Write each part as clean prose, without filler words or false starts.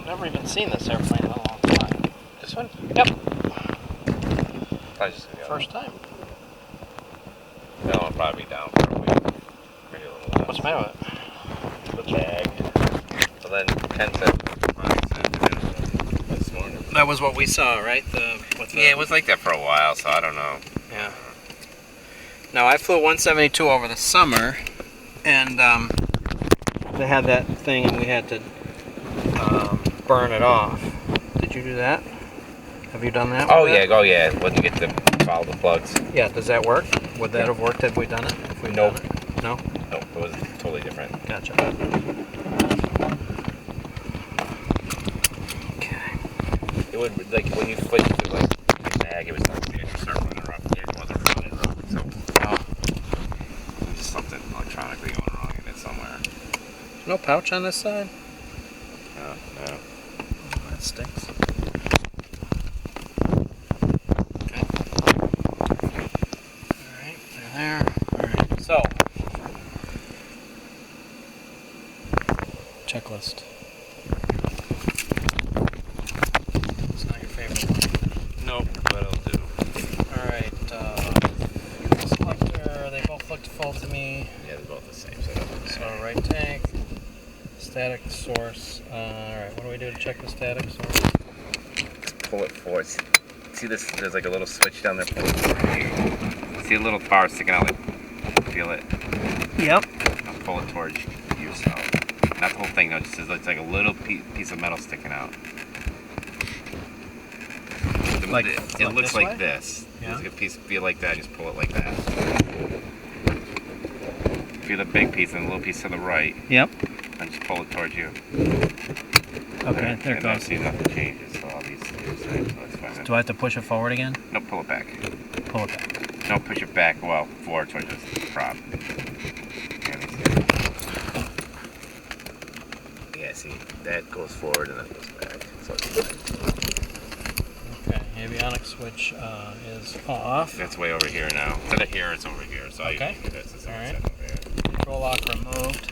Never even seen this airplane in a long time. This one? Yep. First time. That one will probably be down for a week. Maybe a little less. What's the matter with it? The bag. So then Ken said this morning. That was what we saw, right? Yeah, it was like that for a while, so I don't know. Yeah. Now, I flew 172 over the summer, and they had that thing, and we had to burn it off. Did you do that? Have you done that? Oh yeah. When you get to follow the plugs. Yeah. Does that work? Would that have worked if we done it? If we'd Nope. done it? No. Nope, it was totally different. Gotcha. Okay. It would like when you switch to like the bag, it was like you start running rough. It wasn't running rough, so just something electronically going wrong in it somewhere. No pouch on this side? No. Oh, that stinks. Okay. Alright, they're there. Alright, so. Checklist. It's not your favorite one. Nope, but it'll do. Alright, selector, they both look full to me. Yeah, they're both the same setup. So right tank, static source. Alright, what do we do to check the static source? Pull it forward. See this? There's like a little switch down there. See a little bar sticking out. Like, feel it. Yep. Now pull it towards yourself. Not the whole thing, though. Just it's like a little piece of metal sticking out. Like it looks this like way? this. Yeah. There's like a piece. Feel like that. Just pull it like that. Feel the big piece and the little piece to the right, Yep. and just pull it towards you. Okay, there it and goes. see nothing changes. So all these are the same. So it's fine. Do I have to push it forward again? No, pull it back. Pull it back. No, push it back. Well, forward towards the prop. Yeah, see, that goes forward and then goes back. So it's fine. Okay, avionics switch is off. That's way over here now. Instead of here, it's over here. So Okay. I that's the All same right. setup over here. Control lock removed.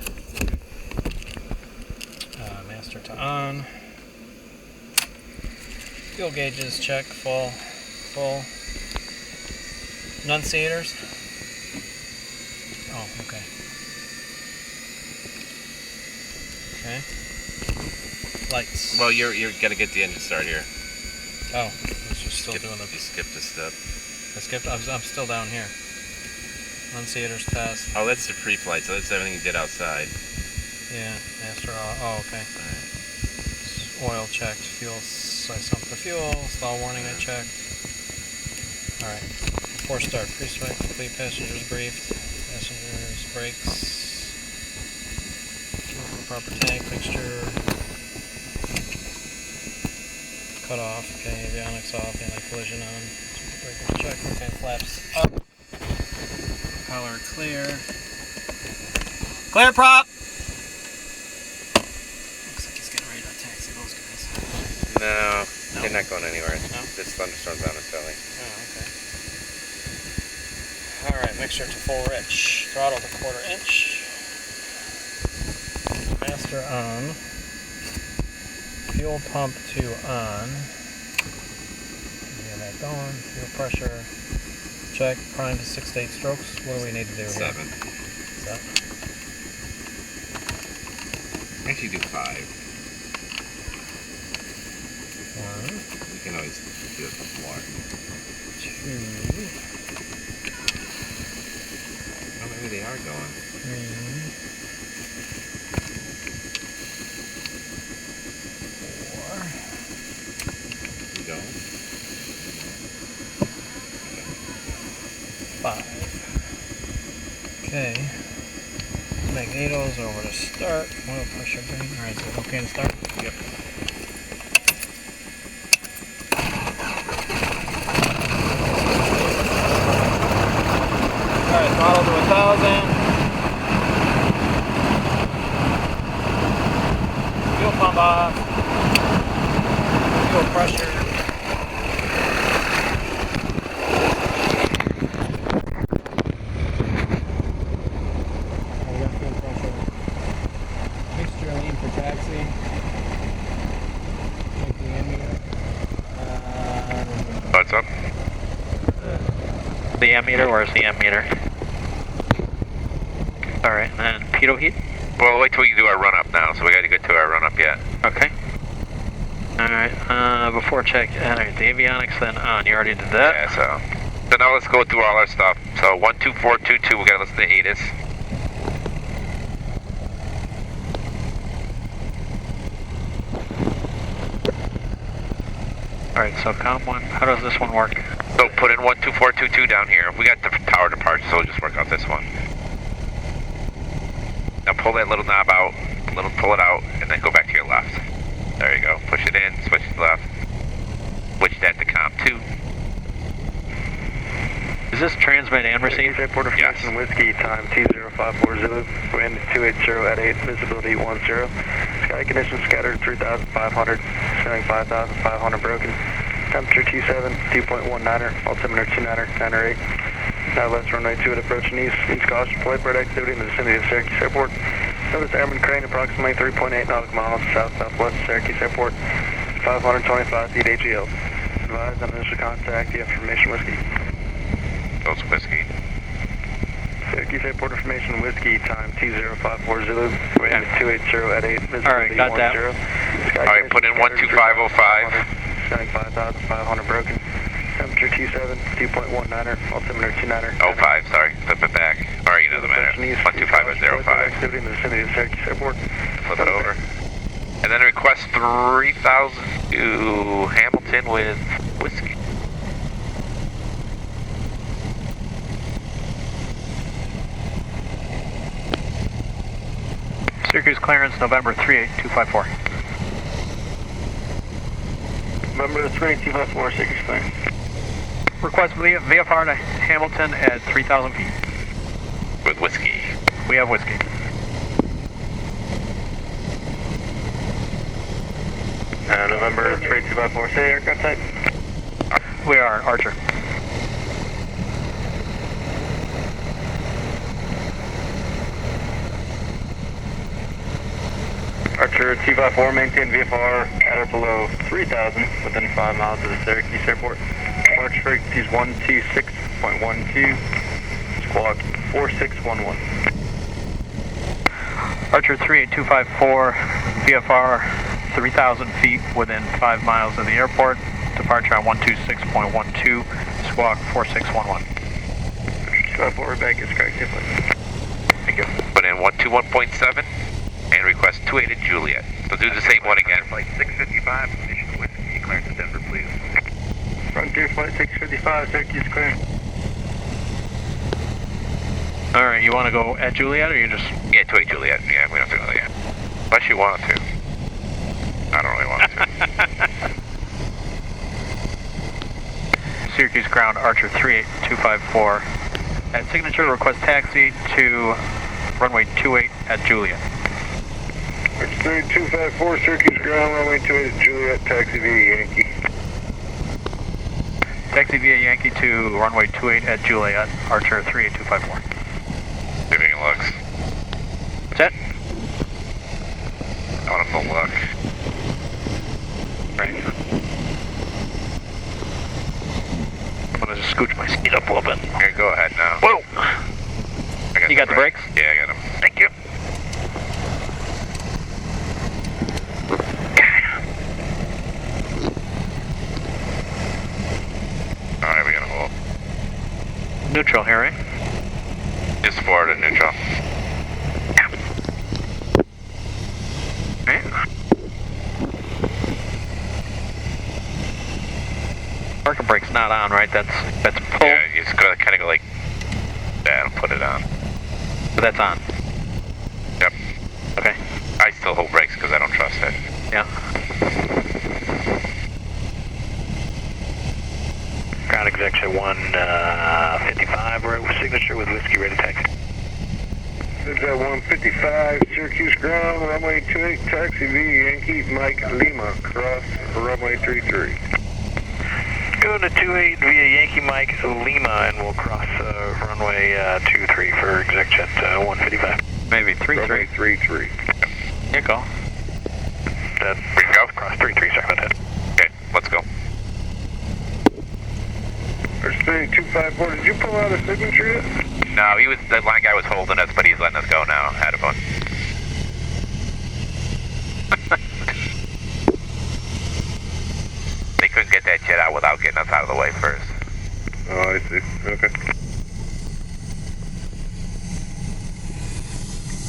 Master to on. Fuel gauges check, full. Nunciators. Oh, okay. Okay. Lights. Well, you're gonna get the engine start here. Oh, I was just still doing the. You skipped a step. I skipped. I'm still down here. Nunciators test. Oh, that's the pre-flight. So that's everything you did outside. Yeah, master. Oh, okay. Oil checked. Fuel. I sump the fuel. Stall warning I checked. All right. Before start, pre-strike complete. Passengers briefed. Passengers brakes. Proper tank fixture. Cut off. Okay. Avionics off. Anti-collision on. Breakers checked. Okay. Flaps up. Color clear. Clear prop. Looks like he's getting ready to taxi those guys. No, No? they're not going anywhere. No? This thunderstorm's on its belly. Oh, okay. Alright, mixture to full rich. Throttle to 1/4 inch. Master on. Fuel pump to on. Get that going. Fuel pressure. Check. Prime to 6 to 8 strokes. What do we need to do here? 7. 7. Actually, do 5. 1, You can always do it more. 2, Oh, maybe they are going. 3, 4, Okay. Magnetos over to start. Oil pressure green. Alright, is it okay to start? Yep. Alright, throttle to 1,000. Fuel pump off. Fuel pressure. Mixture lean for taxi. Check the ammeter. What's up? The ammeter, where's the ammeter? Alright, and then pitot heat? Well, wait till we do our run up now, so we got to get to our run up yet. Okay. Alright, before check, alright, the avionics then on, you already did that? Yeah, so now let's go through all our stuff. So 12422, we got to listen to ATIS. Alright, so COM 1, how does this one work? So put in 12422 down here. We got the power departure, so we'll just work out this one. Now pull that little knob out, pull it out, and then go back to your left. There you go. Push it in, switch to left. Switch that to COM 2. Is this transmit and receive? Airport information, whiskey, time 2054 Zulu, wind 280 at 8, visibility 10. Sky conditions scattered 3,500, showing 5,500 broken. Temperature 27, 2.19er, altimeter 29er, 9er 8. Now left runway 2 at approaching east. East caution, flight bird activity in the vicinity of Syracuse Airport. Notice airman crane approximately 3.8 nautical miles south-southwest of Syracuse Airport, 525 feet AGL. Advise on initial contact, the information whiskey. Those whiskey. Syracuse Airport information, whiskey, time 2054 Zulu, wind 280 at 8, visibility Alright, got that. 10. Alright, put in 12505. Showing 5,500 broken. Temperature 27, 2.19er, altimeter 29er. 05, sorry. Flip it back. Alright, it doesn't matter. 12505. Activity in the vicinity of Syracuse Airport. Flip it over. And then request 3,000 to Hamilton with whiskey. Syracuse clearance, November 38254. November 3254, Syracuse clearance. Request VFR to Hamilton at 3,000 feet. With whiskey. We have whiskey. November 3254, say aircraft type. We are Archer. Archer 254, maintain VFR at or below 3,000 within 5 miles of the Syracuse Airport. Departure frequency is 126.12, squawk 4611. Archer 38254, VFR 3,000 feet within 5 miles of the airport. Departure on 126.12, squawk 4611. 254, back is correct, please. Thank you. Put in 121.7 and request 28 at Juliet. So do the same one again. Flight 655, mission whiskey, clearance to Denver, please. Frontier flight 655, Syracuse clear. Alright, you want to go at Juliet or you just... Yeah, 28 Juliet. Yeah, we don't have to go there. Unless you want to. I don't really want to. Syracuse ground, Archer 38254. At signature, request taxi to runway 28 at Juliet. Archer 3254, Syracuse ground, runway 28 at Juliet, taxi via Yankee. Taxi via Yankee to runway 28 at Juliet, Archer 38254. See if he can look. Set. I want him to look. Right. I'm gonna just scooch my speed up a little bit. Here, go ahead now. Whoa! I You got the brakes? Yeah, I got them. Thank you. Alright, we got a hold. Neutral here, right? Just forward and neutral. Right. Parking brake's not on, right? That's pull. Yeah, you just gotta kind of go like that and put it on. So that's on. Yep. Okay. I still hold brakes because I don't trust it. Yeah. Ground executive 155, we're at signature with whiskey ready taxi. It's at 155, Syracuse ground, runway 28, taxi via Yankee Mike Lima, cross runway 33. Go to 28 via Yankee Mike Lima, and we'll cross runway 23 for exec jet 155. Maybe Runway 3-3. 33. Here you go. We can go? Cross 33, second head. Okay, let's go. Australia 254, did you pull out a signature yet? No, the line guy was holding us, but he's letting us go now. Had a fun. They couldn't get that jet out without getting us out of the way first. Oh, I see. Okay.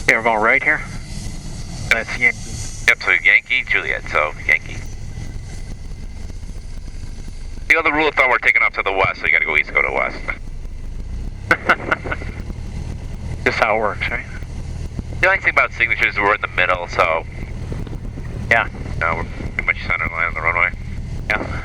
Okay, we're going right here. That's Yankee. Yep, so Yankee, Juliet, so Yankee. The other rule of thumb, we're taking off to the west, so you gotta go east, go to west. Just how it works, right? The only thing about signatures is we're in the middle, so Yeah. no, we're pretty much center line on the runway. Yeah.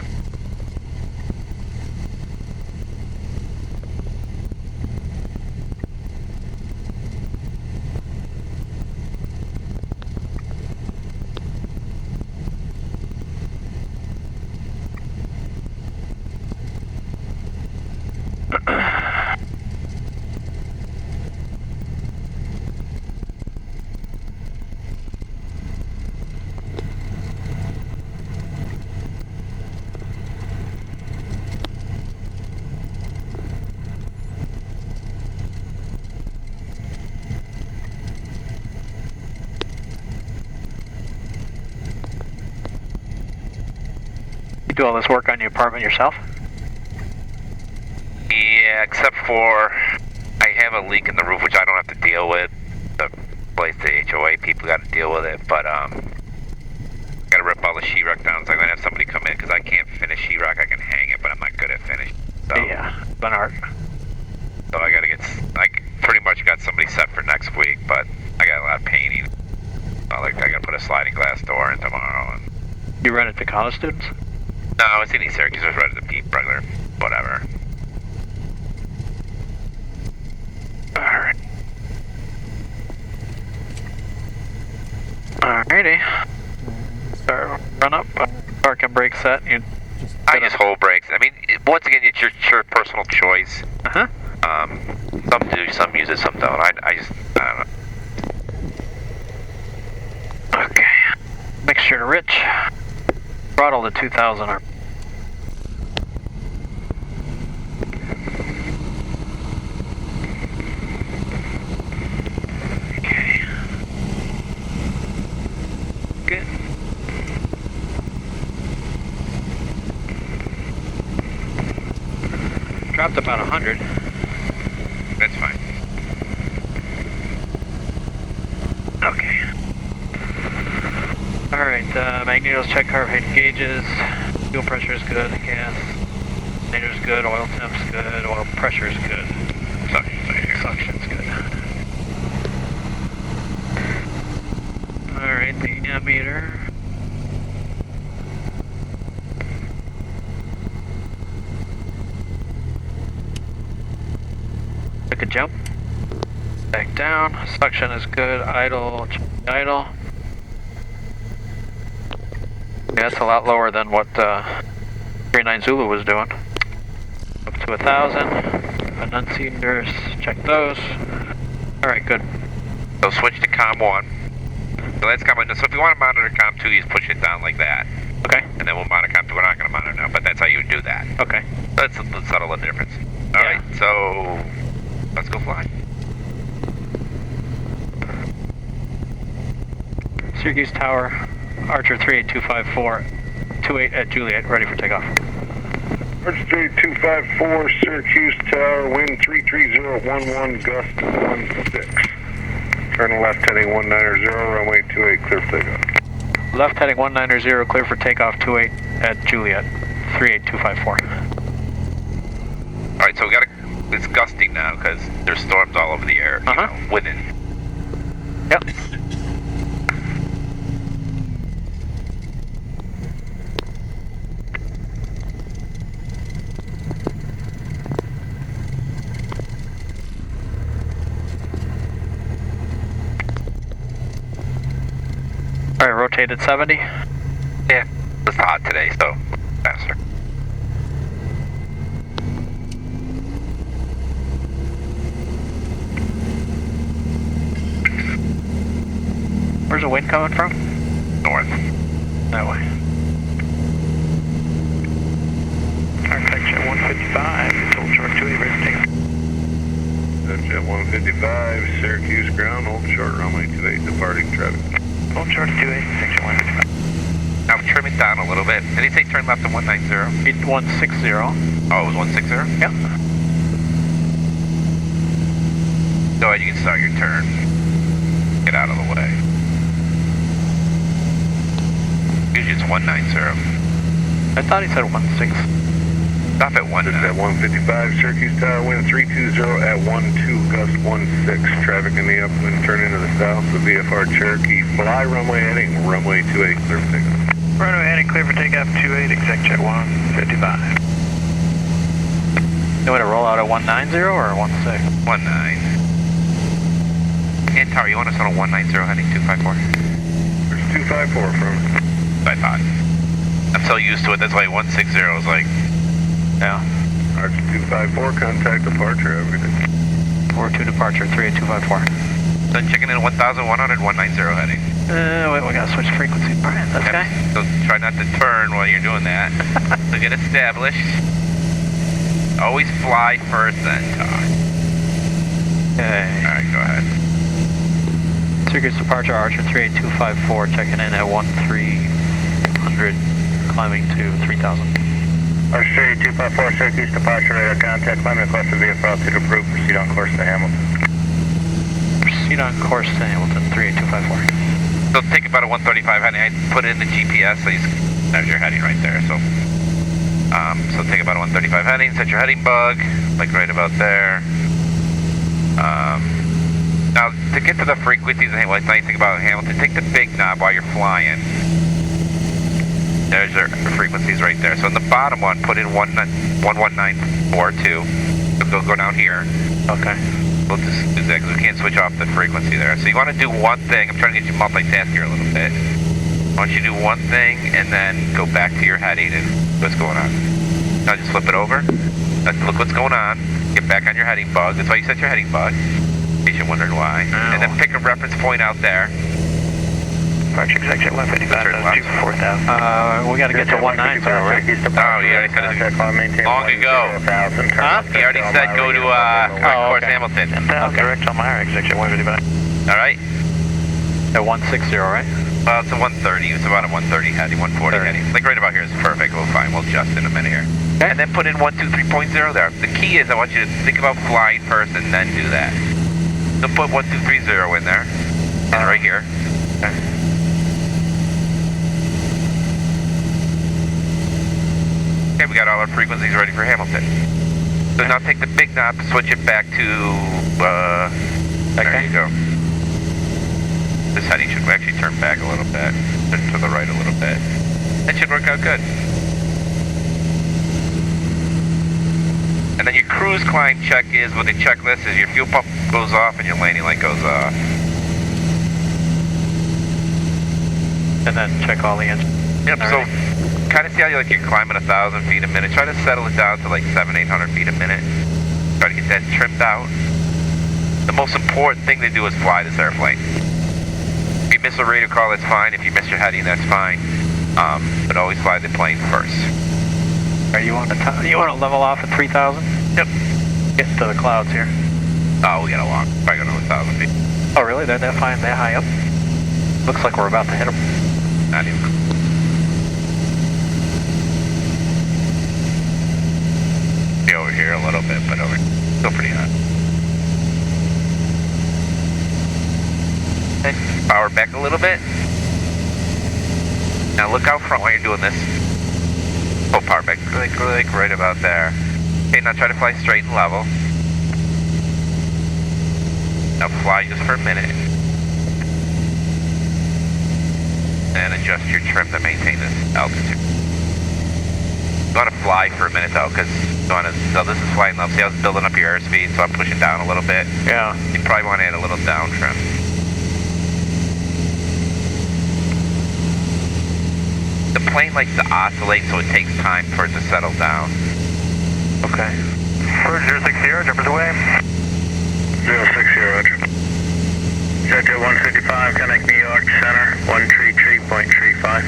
You do all this work on your apartment yourself? Yeah, except for I have a leak in the roof, which I don't have to deal with. The place, the HOA people got to deal with it, but got to rip all the sheetrock down. So I'm gonna have somebody come in because I can't finish sheetrock. I can hang it, but I'm not good at finish. So, Yeah. An art. so I gotta I pretty much got somebody set for next week, but I got a lot of painting. I gotta put a sliding glass door in tomorrow. And, You run it to college students? no, it's in East Syracuse. I was ready to be regular, whatever. Alright. Alrighty. Start, run up, park and brake set. You I just hold brakes. I mean, once again, it's your personal choice. Uh-huh. Some do, some use it, some don't. I don't know. Okay. Mixture to rich. Throttle to 2000 or okay. Good. Dropped about 100. That's fine. Okay. Alright, magnetos check carburetor gauges. Fuel pressure is good, gas. Alternator's good, oil temp's good, oil pressure's good. Suction's good. Alright, the ammeter. Took a jump. Back down. Suction is good. Idle. Idle. Yeah, that's a lot lower than what 39 Zulu was doing. Up to 1,000. Annunciators. Check those. Alright, good. So switch to COM 1. So that's COM 1. So if you want to monitor COM 2, you just push it down like that. Okay. And then we'll monitor COM 2. We're not going to monitor now, but that's how you would do that. Okay. Let's settle the difference. Yeah. Alright, so let's go fly. Syracuse Tower. Archer 38254. 28 at Juliet. Ready for takeoff. Archer 254, Syracuse Tower, wind 33011, gust 16. Turn left heading 190, runway 28, clear for takeoff. Left heading 190, clear for takeoff 28 at Juliet. 38254. Alright, so it's gusting now because there's storms all over the air, you know, within. Yep. All right, rotated 70. Yeah, it's hot today, so faster. Where's the wind coming from? North. That way. Architect Jet 155, Old Short 28, ready to take off. Jet 155, Syracuse ground, Old Short, runway 28, departing traffic. Old Short 28, section 155. Now trim it down a little bit. Did he say turn left at 190? 160. Oh, it was 160? Yep. Go ahead, you can start your turn. Get out of the way. Usually it's 190. I thought he said 16. Stop at Jet 19. 155, Syracuse Tower, wind 320 at 12, gust 16. Traffic in the upwind, turn into the south. The VFR Cherokee, fly runway heading, runway 28, clear for takeoff. Runway heading clear for takeoff 28, exec Jet 155. You want to roll out at 190 or 16? 19. And Tower, you want us on a 190 heading 254? There's 254 from I thought. I'm so used to it, that's why 160 is like, Yeah. Arch 254, contact departure, everything. 42 departure, 38254. then checking in 1,100, 190 heading. Wait, we gotta switch frequency. Alright, that's okay. So try not to turn while you're doing that. So get established. Always fly first, then talk. Okay. Alright, go ahead. Syracuse departure, Archer 38254, checking in at 1300, climbing to 3000. Archer 254, Syracuse departure, radar contact, climbing across the VFR altitude approved, proceed on course to Hamilton. Proceed on course to Hamilton, 38254. So take about a 135 heading. I put it in the GPS, so there's your heading right there. So take about a 135 heading, set your heading bug, like right about there. Now, to get to the frequencies, and what's nice thing about Hamilton, take the big knob while you're flying. There's your frequencies right there. So in the bottom one, put in 11942. So go down here. Okay. We'll just do that because we can't switch off the frequency there. So you want to do one thing. I'm trying to get you multitask here a little bit. I want you to do one thing and then go back to your heading and what's going on. Now just flip it over. Look what's going on. Get back on your heading bug. That's why you set your heading bug. In case you're wondering why. Ow. And then pick a reference point out there. Departure exec Jet 155, altitude 4000. We gotta get to 190, right? Oh, yeah, I said it long ago. Huh? He already said go to correct course okay. Hamilton. 10,000 direct on my exec Jet 155. All right. At 160, right? Well, it's a 130. It's about a 130 heading, 140 heading. Like right about here is perfect. We'll fine. We'll adjust in a minute here. Okay. And then put in 123.0 there. The key is I want you to think about flying first and then do that. So put 1230 in there. And right here. Okay. Okay, we got all our frequencies ready for Hamilton. So now take the big knob, switch it back to, there you go. This heading should actually turn back a little bit, turn to the right a little bit. That should work out good. And then your cruise climb check is, what the checklist is, your fuel pump goes off and your landing light goes off. And then check all the engines. Yep, All so right. kind of see how you're climbing 1,000 feet a minute. Try to settle it down to like 700-800 feet a minute. Try to get that trimmed out. The most important thing to do is fly this airplane. If you miss a radio call, that's fine. If you miss your heading, that's fine. But always fly the plane first. Are you want to level off at 3000? Yep. Get to the clouds here. Oh, we got a long. Probably got another 1,000 feet. Oh, really? They're that fine, that high up? Looks like we're about to hit them. Not even. Be over here a little bit, but still pretty hot. And power back a little bit. Now look out front while you're doing this. Oh, power back, like right about there. Okay, now try to fly straight and level. Now fly just for a minute. And adjust your trim to maintain this altitude. You want to fly for a minute though, because so this is flying level. See how it's building up your airspeed, so I'm pushing down a little bit. Yeah. You probably want to add a little down trim. The plane likes to oscillate, so it takes time for it to settle down. Okay. Roger, 060, jumpers away. 060, roger. Jet 155, connect New York Center, 133.35.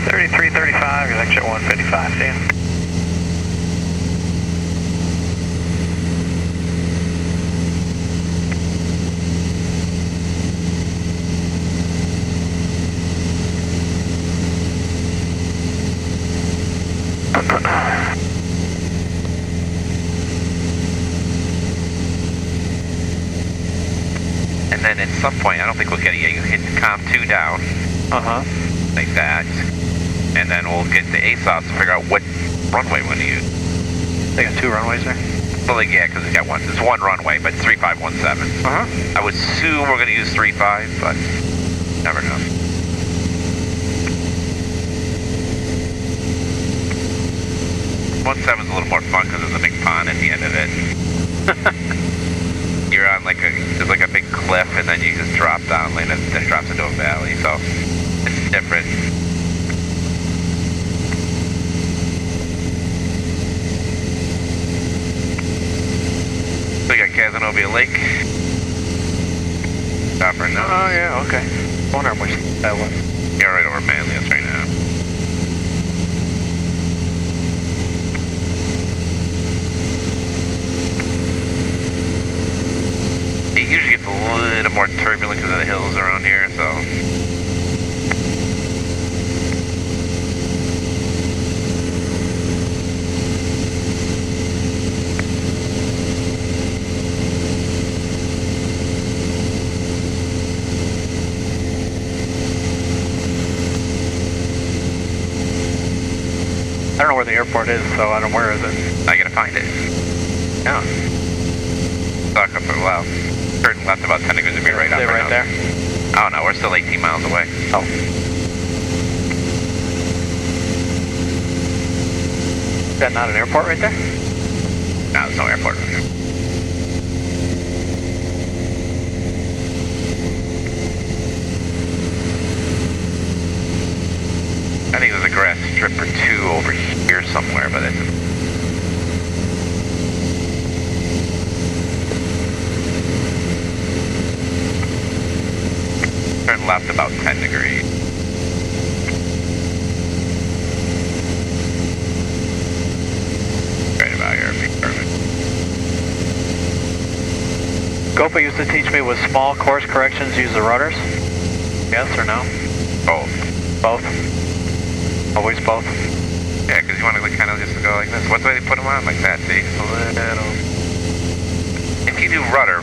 3335, connect jet 155, see you. And then at some point, I don't think we'll get it yet, you hit the COM2 down, Uh-huh. like that. And then we'll get the ASOS to figure out what runway we're going to use. They got 2 runways there? Well, like, yeah, because it's one runway, but it's 3517. Uh-huh. I would assume we're going to use 35, but never know. One seven's a little more fun because there's a big pond at the end of it. You're on there's like a big cliff, and then you just drop down, and then it drops into a valley, so it's different. So we got Casanova Lake. Chopper nose. Oh, yeah, okay. Wondering which that was. You're right over Manlius right now. It usually gets a little more turbulent because of the hills around here, so. I don't know where the airport is, so I don't know where is it. I gotta find it. Yeah. Stuck up for a while. Turn left about 10 degrees to be right up. Stay right there. Oh no, we're still 18 miles away. Oh. Is that not an airport right there? No, there's no airport right here. I think there's a grass strip or 2 over here somewhere, but it's... Turn left about 10 degrees. Right about here, be perfect. Gopa used to teach me with small course corrections use the rudders. Yes or no? Both. Both? Always both? Yeah, because you want to kind of just go like this. What's the way they put them on? Like that, see? Just a little... If you do rudder...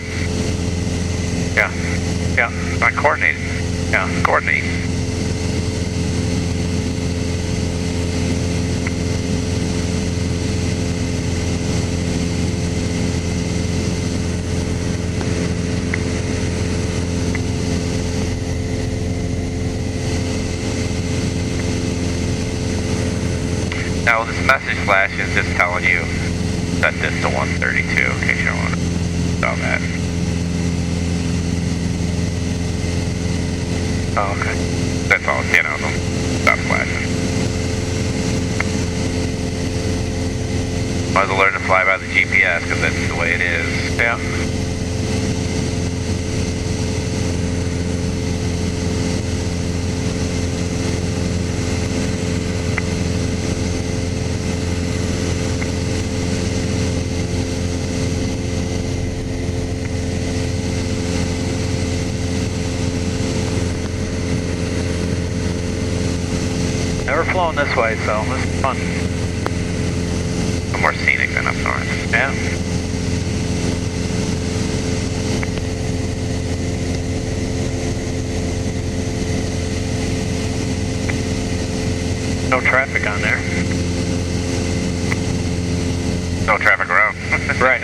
Yeah. Yeah. Not coordinated. Yeah. Coordinate. Now this message flash is just telling you set this to 132 in case you don't want to know that. Oh, okay. That's all, you know, stop flashing. Might as well learn to fly by the GPS because that's the way it is. Yeah. Never flown this way, so this is fun. More scenic than up north. Yeah. No traffic on there. No traffic around. Right.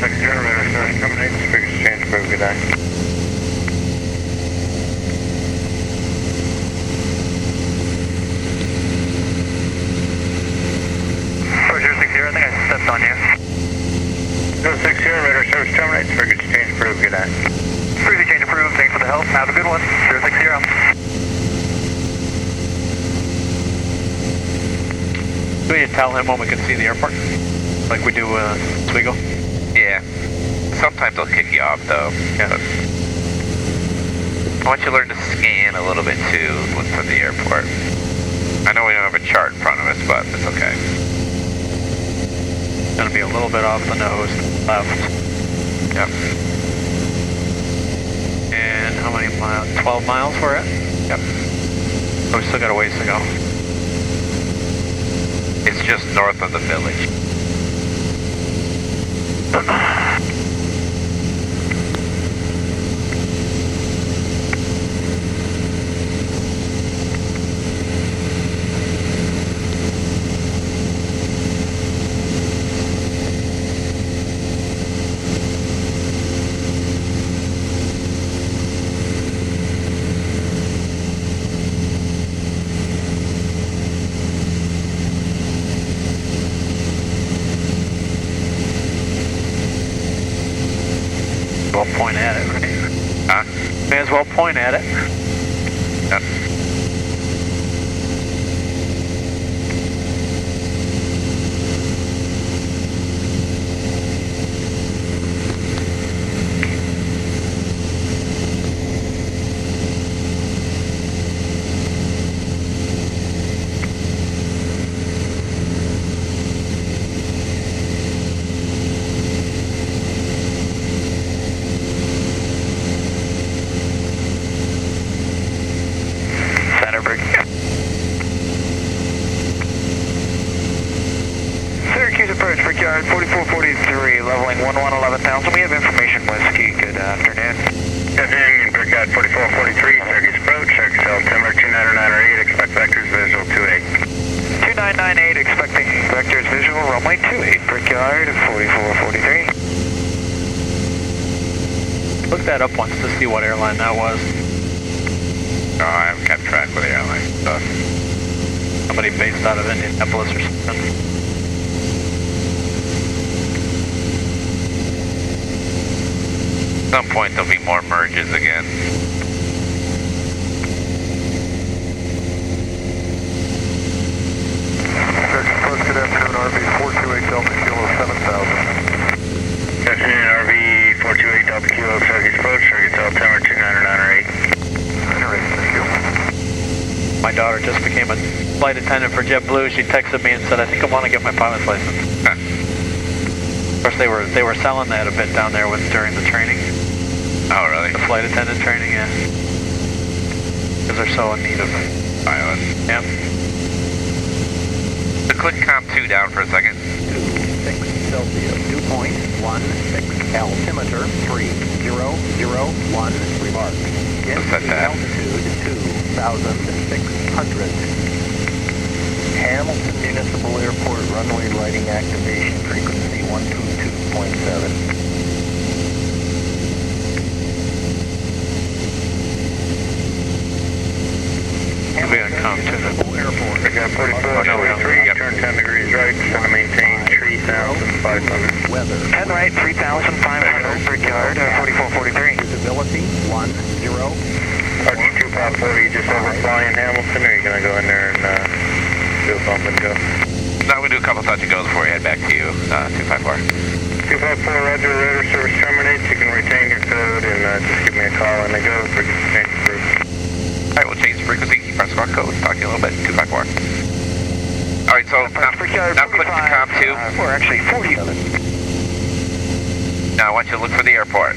060, radar service terminates, figures change, prove good day. I think I stepped on you. 060, radar service terminates, figures change, prove good day. Frequency change approved. Thanks for the help. Have a good one. 060. Do we need to tell him when we can see the airport? Like we do Oswego? Yeah. Sometimes they'll kick you off though. Yeah. I want you to learn to scan a little bit too, look for the airport. I know we don't have a chart in front of us, but it's okay. Gonna be a little bit off the nose, left. Yep. And how many miles? 12 miles for it? Yep. Oh, we still got a ways to go. It's just north of the village. Well, point at it, right? Huh? May as well point at it. Yep. Centerbridge. Syracuse approach, Brickyard 4443, leveling 11,000. We have information, Whiskey. Good afternoon. Good afternoon, Brickyard 4443, Syracuse approach, Syracuse altimeter 29908, expect vectors visual 28. 2998, expecting vectors visual, runway 28, Brickyard 4443. Look that up once to see what airline that was. No, I haven't kept track with the airline stuff. Somebody based out of Indianapolis or something. At some point there'll be more merges again. Syracuse approach, good afternoon, RV 428 Delta Kilo 7000. Good afternoon, RV 428 Delta Kilo, Syracuse approach, Syracuse altimeter 29908. My daughter just became a flight attendant for JetBlue. She texted me and said, I think I want to get my pilot's license. Huh. Of course, they were selling that a bit down there during the training. Oh, really? The flight attendant training, yeah. Because they're so in need of it. Pilot. Yep. So click comp 2 down for a second. 26 Celsius, dew point 16, altimeter 3001, remark. What's that, Dad? Altitude 2,600. Hamilton Municipal Airport runway lighting activation, frequency 122.7. We're going to come to the Airport. Brickyard 4443, turn 10 degrees right, center maintain 3,500. Weather. 10 right, 3,500, Brickyard 4443. Visibility 10. RG254, you just overflying Hamilton, or are you going to go in there and do a bump and go? Now we do a couple touch and goes before we head back to you, 254. 254, roger, radar service terminates. You can retain your code and just give me a call and go. Frequency change approved. Alright, we'll change the frequency, press our code, talk to you a little bit, 254. Alright, so now click to comp 2. Or actually 40. Now I want you to look for the airport.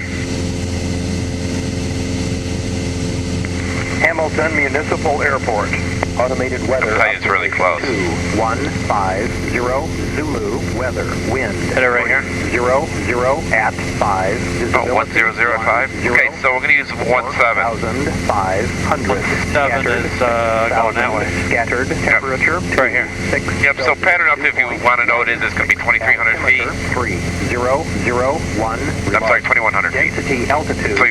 Hamilton Municipal Airport. Automated weather. I'll tell you, it's really close. 2150 Zulu weather. Wind. Hit it right here. 00 at 5. Oh, 1005? Okay, so we're going to use 17. 1,500. 7 is going that way. Scattered temperature. Right here. 6. Yep, so pattern up, if you want to know what it is, it's going to be 2,300 feet. 3001. I'm sorry, 2,100 feet. Density altitude. So,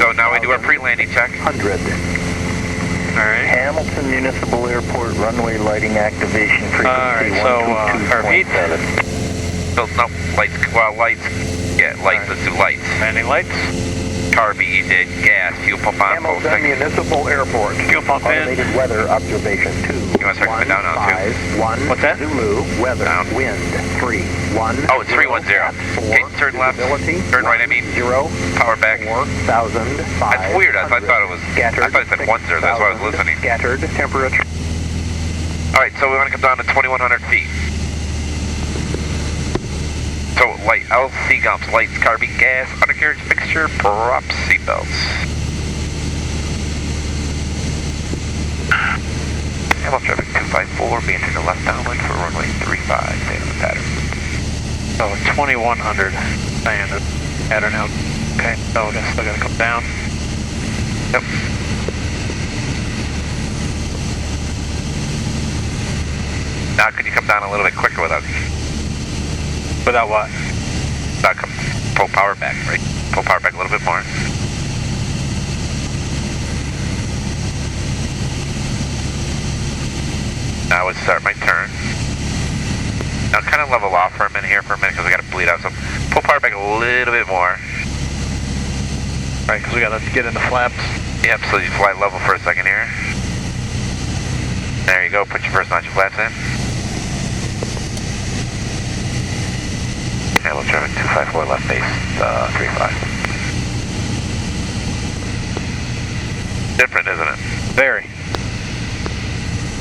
so now we do our pre-landing check. 100. Alright. Hamilton Municipal Airport runway lighting activation frequency. Alright, so our heat. So, no, lights, well, lights, yeah, lights, let's do lights. Landing lights. Carby, you did gas, fuel pump on, full Hamilton tank. Municipal Airport. Fuel pump in. Automated weather observation 2. You want to start coming down on 1. What's that? Zulu weather. Down. Wind 3-1. Oh, it's 310. Okay, turn left. Turn right, I mean. 0. Power back. 4,000. That's weird, I thought it was, Scattered. I thought it said 10, that's why I was listening. Scattered temperature. Alright, so we want to come down to 2,100 feet. So, light, LC gumps, lights, carby, gas, undercarriage fixture, props, seatbelts. Hamilton traffic 254, being to the left downwind for runway 35, stay on the pattern. So 2100. And the pattern out. Okay, so we're still gonna come down. Yep. Now, could you come down a little bit quicker without Without what? pull power back, right? Pull power back a little bit more. Now I would start my turn. Now kind of level off for a minute here because we got to bleed out. So pull power back a little bit more. Right, because we gotta get in the flaps. Yep, so you fly level for a second here. There you go, put your first notch of flaps in. Hamilton traffic 254 left base 35. Different, isn't it? Very.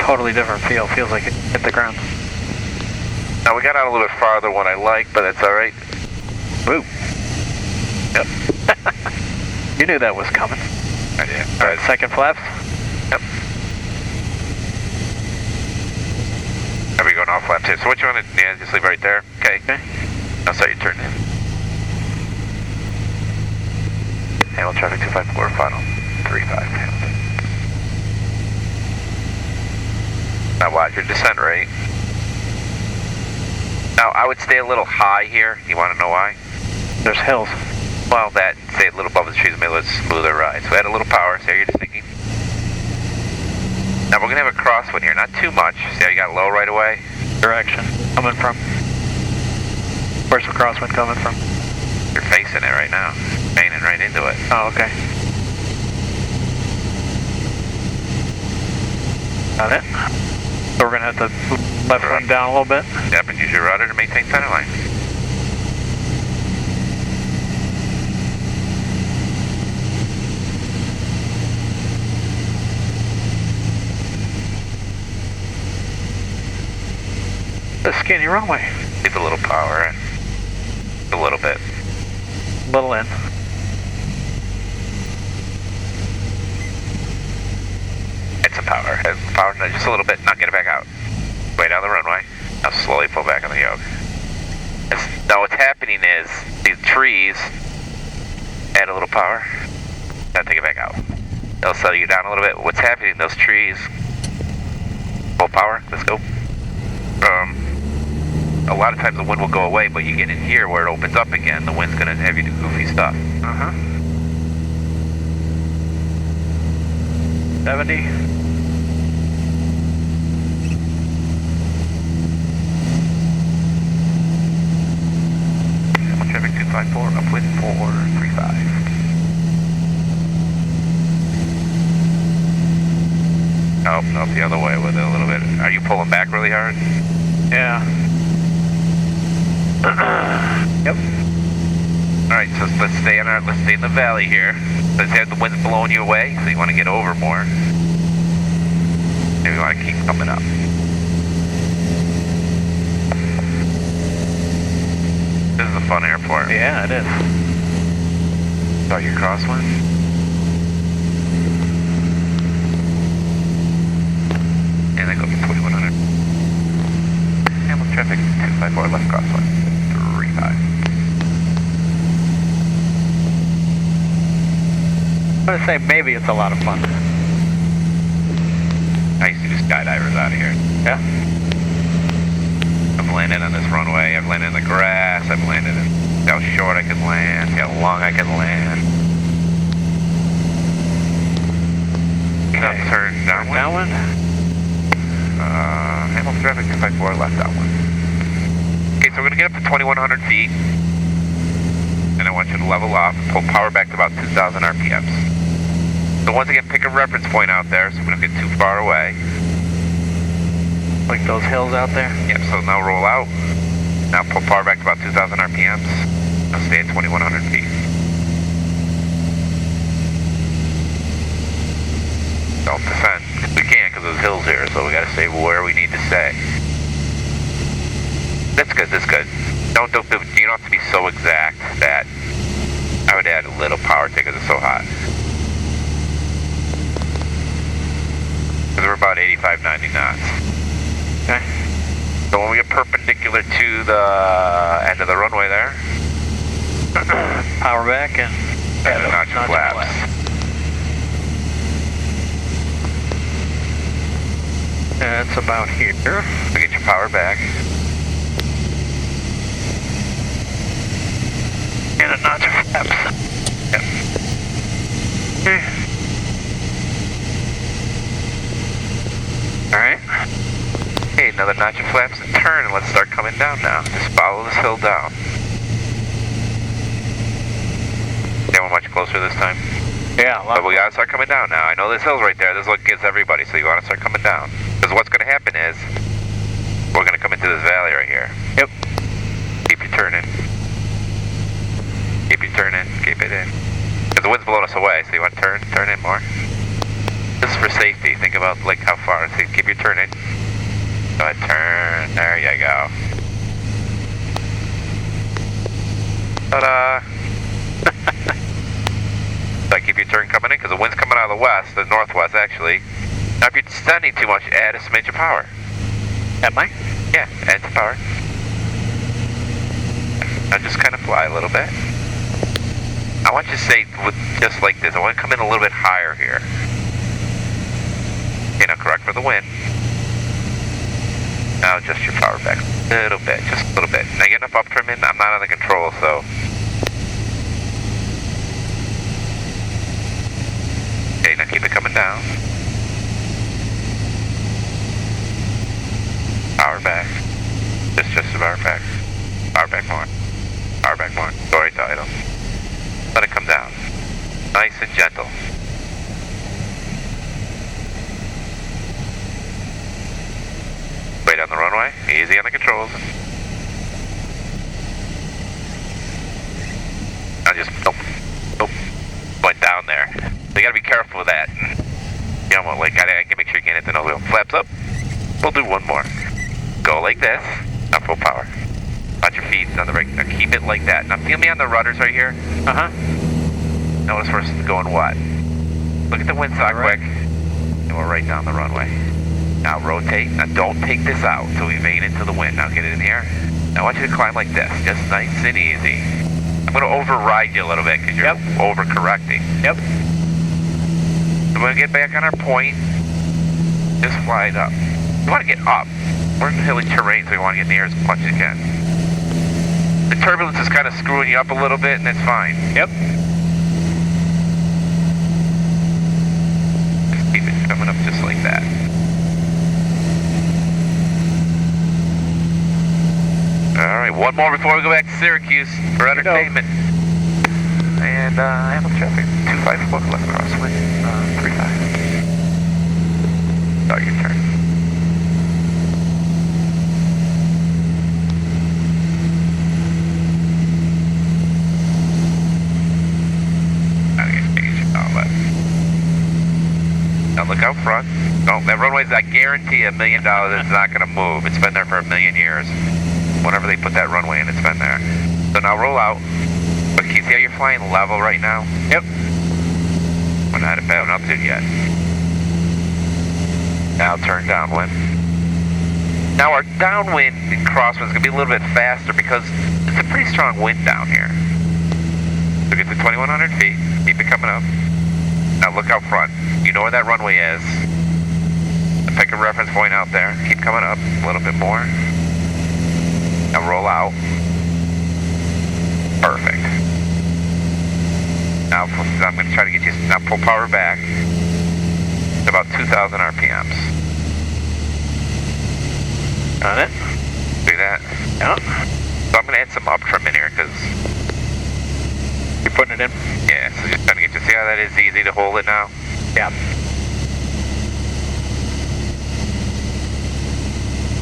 Totally different feel. Feels like it hit the ground. Now we got out a little bit farther than I like, but that's alright. Woo. Yep. You knew that was coming. I did. Alright, second flaps. Yep. Are we going off flaps here? So what you want to, yeah, just leave right there. Okay. Okay. Now start your turn in. Hamilton traffic 254, final 35, Hamilton. Now watch your descent rate. Now I would stay a little high here. You want to know why? There's hills. Well, that, stay a little above the trees, maybe let's smoother ride. So add a little power, see how you're just thinking? Now we're going to have a crosswind here, not too much. See how you got low right away? Direction. Coming from. Where's the crosswind coming from? You're facing it right now. Banging right into it. Oh, okay. Got it. So we're gonna have to left wing down a little bit. Yep, and use your rudder to maintain center line. The skinny runway. Leave a little power in. A little bit. Little in. Add some power. Add some power, no, just a little bit. Now get it back out. Way down the runway. Now slowly pull back on the yoke. Now what's happening is these trees add a little power. Now take it back out. They'll settle you down a little bit. What's happening? Those trees. Full power. Let's go. A lot of times the wind will go away, but you get in here where it opens up again, the wind's gonna have you do goofy stuff. 70. Traffic 254, upwind 435. Oh, no, the other way with it a little bit. Are you pulling back really hard? Yeah. Yep. Alright, so let's stay in the valley here. Let's have the winds blowing you away, so you want to get over more. Maybe you want to keep coming up. This is a fun airport. Yeah, it is. Start your crosswind. And then go up to 2100. Hamilton traffic 254 left crossway 35. I'm gonna say maybe it's a lot of fun. I used to do skydivers out of here. Yeah? I've landed on this runway, I've landed in the grass, I've landed in how short I could land, how long I could land. Now turn downwind. Downwind? Hamilton traffic 254 left downwind. Okay, so we're gonna get up to 2100 feet. And I want you to level off and pull power back to about 2000 RPMs. So once again, pick a reference point out there so we don't get too far away. Like those hills out there? Yep, so now roll out. Now pull power back to about 2000 RPMs. Now stay at 2100 feet. Don't descend. We can't because there's hills here, so we gotta stay where we need to stay. That's good, that's good. You don't have to be so exact that I would add a little power to it because it's so hot. Because we're about 85, 90 knots. Okay. So when we get perpendicular to the end of the runway there, Power back and notch your flaps. That's about here. So get your power back. And a notch of flaps. Yep. Okay. Alright. Okay, another notch of flaps and turn, and let's start coming down now. Just follow this hill down. Okay, we're much closer this time. Yeah, a lot. But we gotta start coming down now. I know there's hills right there. This is what gets everybody, so you wanna start coming down. Because what's gonna happen is, we're gonna come into this valley right here. Yep. Keep you turning. Keep you turning. Keep it in. Because the wind's blowing us away, so you want to turn in more. This is for safety. Think about like how far. So keep your turning. Go ahead, turn. There you go. Ta-da! So I keep your turn coming in because the wind's coming out of the west, the northwest actually. Now if you're descending too much, add a smidge of power. Am I? Yeah, add some power. Now just kind of fly a little bit. I want you to say with just like this. I want to come in a little bit higher here. Okay, now correct for the wind. Now adjust your power back a little bit, just a little bit. Now get enough up trim in. I'm not on the control, so. Okay, now keep it coming down. Power back. Just the power back. Power back more. Power back more. Go right to idle. Let it come down. Nice and gentle. Way down the runway. Easy on the controls. I just, nope. Went down there. So you gotta be careful with that. You know, like, I can make sure you get it to know. Flaps up. We'll do one more. Go like this. Not full power. Watch your feet on the brake. Now keep it like that. Now feel me on the rudders right here. Notice we're going what? Look at the windsock quick. And we're right down the runway. Now rotate. Now don't take this out until we vane into the wind. Now get it in here. Now I want you to climb like this. Just nice and easy. I'm going to override you a little bit because you're overcorrecting. Yep. So we're going to get back on our point. Just fly it up. You want to get up. We're in hilly terrain, so we want to get near as much as you can. The turbulence is kind of screwing you up a little bit, and it's fine. Yep. Just keep it coming up just like that. Alright, one more before we go back to Syracuse for entertainment. And Hamilton traffic, 254 left crossway, 35. Start your turn. Now look out front. No, that runway's, I guarantee $1 million it's not going to move. It's been there for 1,000,000 years. Whenever they put that runway in, it's been there. So now roll out. But can you see how you're flying level right now? Yep. We're not at bad altitude yet. Now turn downwind. Now our downwind crosswind is going to be a little bit faster because it's a pretty strong wind down here. So get to 2,100 feet, keep it coming up. Now look out front. You know where that runway is. Pick a reference point out there. Keep coming up a little bit more. Now roll out. Perfect. Now I'm going to try to get you, now pull power back to about 2,000 RPMs. Got it? Do that? Yeah. So I'm going to add some up trim in here because, You're putting it in? yeah, so just trying to get you, see how that is easy to hold it now? Yeah.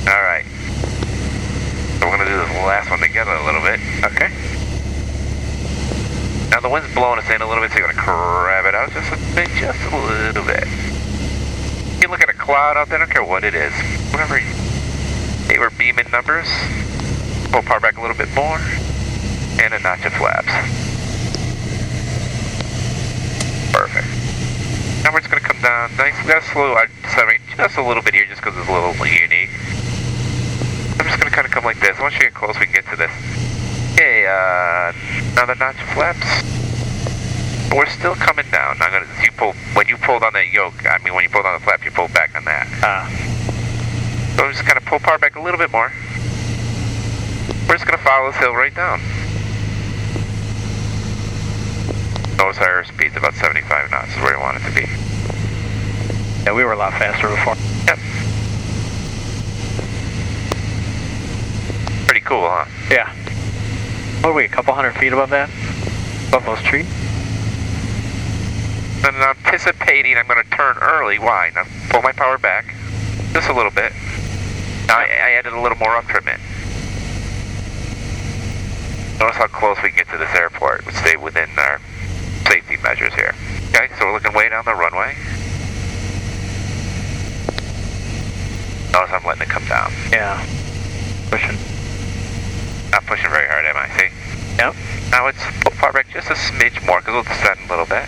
Alright. So we're going to do this last one together a little bit. Okay. Now the wind's blowing us in a little bit, so you're going to crab it out just a bit, just a little bit. You look at a cloud out there, I don't care what it is. Whatever they were beaming numbers, pull power back a little bit more, and a notch of flaps. Perfect. Now we're just going to come down nice. We got to slow our accelerate just a little bit here just because it's a little unique. I'm just going to kind of come like this. Once you get close, we can get to this. Okay, another notch of flaps. We're still coming down. Now, when you pulled on that yoke, I mean, when you pulled on the flap, you pulled back on that. So I'm just going to pull power back a little bit more. We're just going to follow this hill right down. Notice our airspeed's about 75 knots is where you want it to be. Yeah, we were a lot faster before. Yep. Pretty cool, huh? Yeah. What are we, a couple hundred feet above that? Above those trees? And I'm anticipating I'm going to turn early. Why? Now pull my power back just a little bit. Now I added a little more up trim in. Notice how close we can get to this airport. We stay within our safety measures here. Okay, so we're looking way down the runway. Notice I'm letting it come down. Yeah. Pushing. Not pushing very hard, am I? See? Yep. Now it's pull power back just a smidge more because we'll descend a little bit.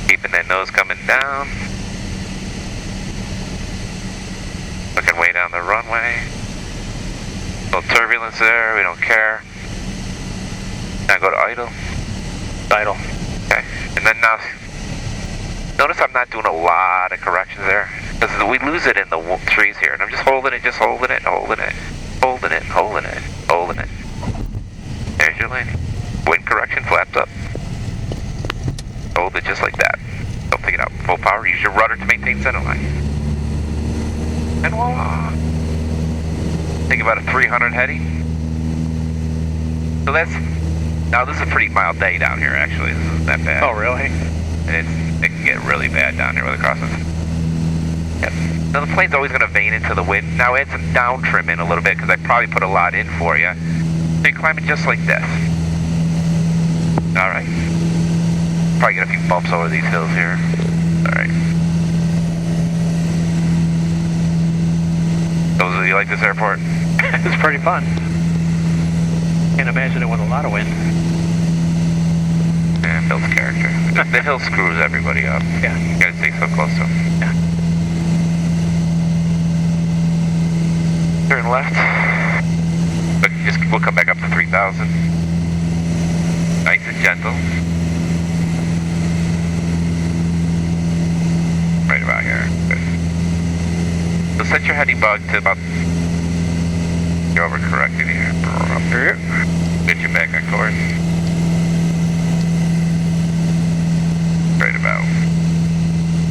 Keeping that nose coming down. Looking way down the runway. A little turbulence there, we don't care. Now go to idle. Idle. Okay. And then now, notice I'm not doing a lot of corrections there. Because we lose it in the trees here. And I'm just holding it, holding it. There's your landing. Wind correction, flaps up. Hold it just like that. Don't take it out. Full power. Use your rudder to maintain center line. And voila. Think about a 300 heading. So that's, now this is a pretty mild day down here actually. This isn't that bad. Oh, really? It can get really bad down here with the crosses. Yep. Now the plane's always going to vane into the wind. Now add some down trim in a little bit because I probably put a lot in for you. So you climb it just like this. Alright. Probably get a few bumps over these hills here. Alright. So you like this airport? It's pretty fun. Can't imagine it with a lot of wind. Yeah, Phil's character. The hill screws everybody up. Yeah. You gotta stay so close to him. Yeah. Turn left. But we'll come back up to 3,000. Nice and gentle. Right about here. Good. So set your heading bug to about, you're overcorrecting here. Up here. Get you back on course. Right about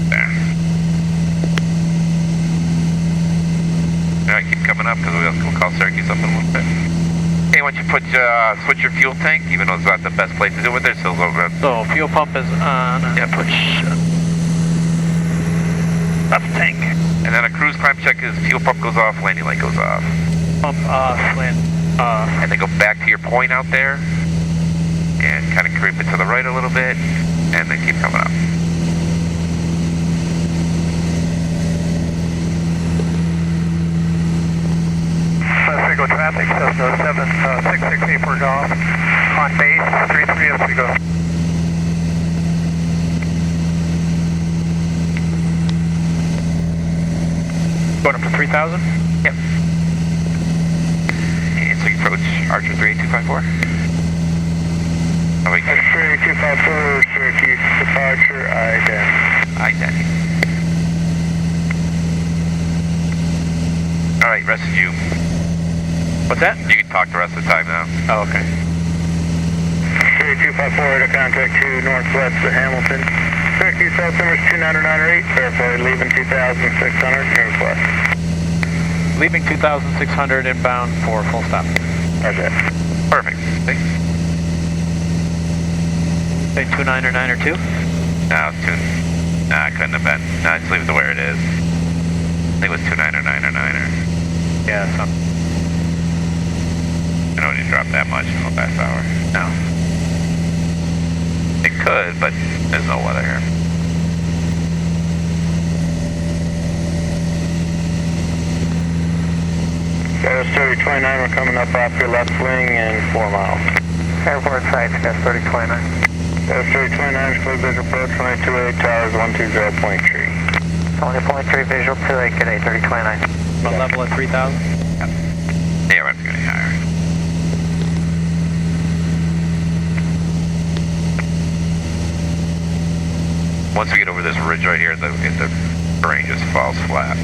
there. Alright, keep coming up because we'll call Syracuse up in a little bit. Okay, once you switch your fuel tank, even though it's not the best place to do it, there's still over. So, fuel pump is on. Yeah, push. Up tank. And then a cruise climb check is fuel pump goes off, landing light goes off. Pump off, land off. And then go back to your point out there. And kind of creep it to the right a little bit. And then keep coming up. Go traffic, Cessna 7664 Golf, on base, 33 as we go. Going up to 3,000? Yep. And so you approach Archer 38254. Oh, wait. X-ray 254, Syracuse departure, Ident. Alright, rest of you. What's that? You can talk the rest of the time now. Oh, okay. X-ray 254 to contact 2 northwest of Hamilton. Syracuse Altimeter's 2998, verify leaving 2,600, northwest. Leaving 2,600 inbound for full stop. That's it. Perfect. Thanks. Say 29 or 9 or 2? No, it's 2. Nah, it couldn't have been. No, just leave it the way it is. I think it was 29 or 9 or 9 or. Yeah, something. I know it didn't drop that much in the last hour. No. It could, but there's no weather here. Gas 3029, we're coming up off your left wing in 4 miles. Airport sites, Gas 3029. Gas 3029, clear visual approach, 228, towers 120.3. 20.3 visual, 28, good 8, 3029. What level at 3,000? Yeah, we're not going any higher. Once we get over this ridge right here, the terrain just falls flat.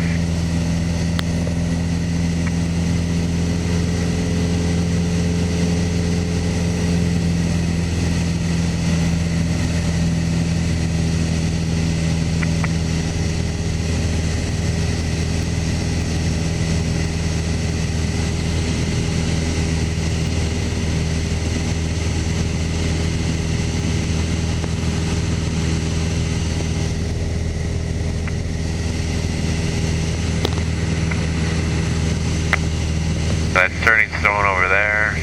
That's Turning Stone over there.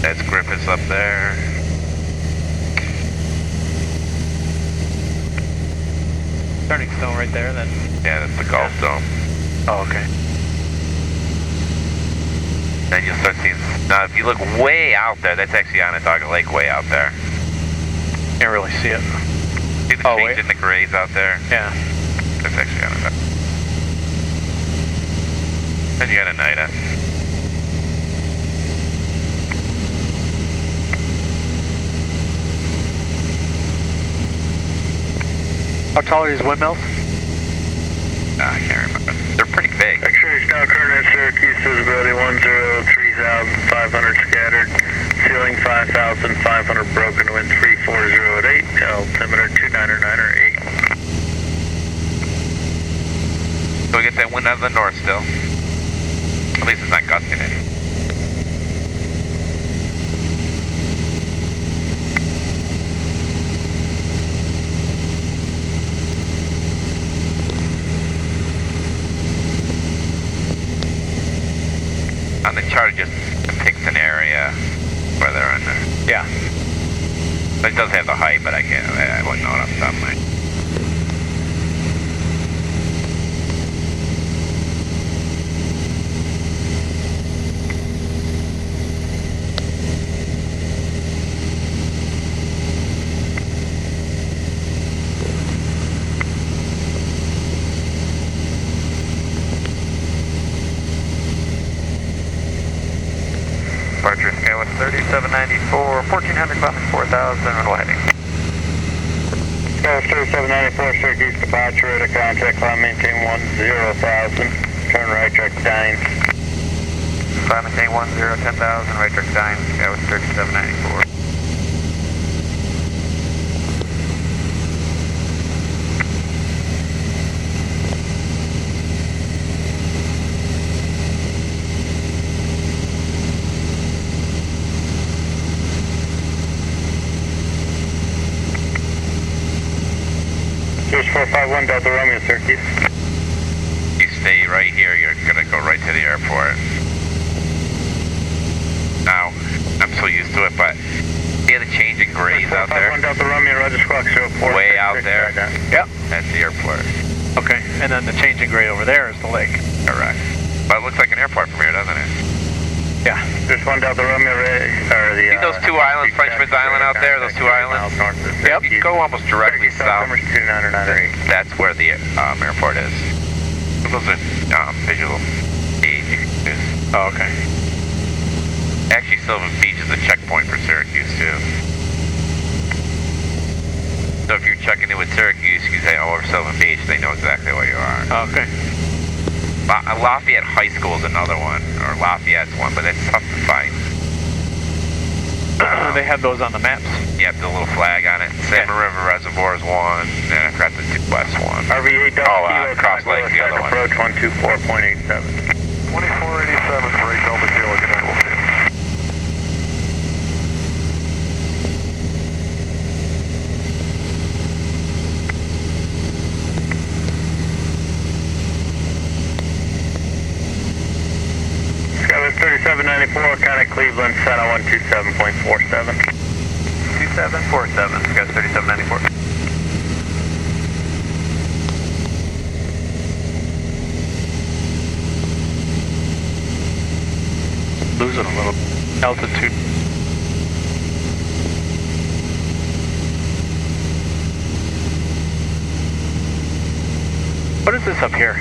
That's Griffiths up there. Turning Stone right there, then. Yeah, that's the Gulf Dome. Oh, okay. Then you'll start seeing. Now, if you look way out there, that's actually Onondaga Lake way out there. Can't really see it. See the Oh, change wait. in the grays out there? Yeah. That's actually Onondaga. Then you got Oneida. How tall are these windmills? I can't remember. They're pretty big. X-ray now current at Syracuse, visibility 103,500 scattered, ceiling 5,500 broken, wind 340 at 8, altimeter 299 or 8. So we get that wind out of the north still. At least it's not gusting it. On the chart, it just depicts an area where they're under. Yeah. But it does have the height, but I wouldn't know it off the top of my head. Departure Skywest 3794, 1400 climbing 4000, runway heading. Skywest 3794, Syracuse departure at a contact, climb maintain 10,000, turn right track 9. Climb maintain 10,000, right track 9, Skywest 3794. Here's 451 Delta Romeo, Syracuse. You stay right here, you're gonna go right to the airport. Now, I'm so used to it, but see the change in grays out there? 451 Delta Romeo, Roger Squawk 04. Way out there? Yep. That's the airport. Okay. And then the changing gray over there is the lake. Correct. But it looks like an airport from here, doesn't it? Yeah. There's 1 Delta Romeo, or the... See those two islands, Frenchman's Island out there, those two islands? Yep. You go almost directly south. Altimeter's 299 or 8. That's where the airport is. those are visual aid you can use. Oh, okay. Actually, Sylvan Beach is a checkpoint for Syracuse too. So if you're checking in with Syracuse, you can say, "Oh, we're Sylvan Beach." They know exactly where you are. Oh, okay. Lafayette High School is another one, or Lafayette's one, but it's tough to find. They have those on the maps. You have the little flag on it. Salmon River Reservoir is one, and I forgot the West one. RV8 Cross Lake, the other one. approach 124.87. 2487 for 8 Delta Kilo, good night, we'll see you. Skyline 3794, County Cleveland, Center 127.47. 2747, Sky 3794. Losing a little altitude. What is this up here?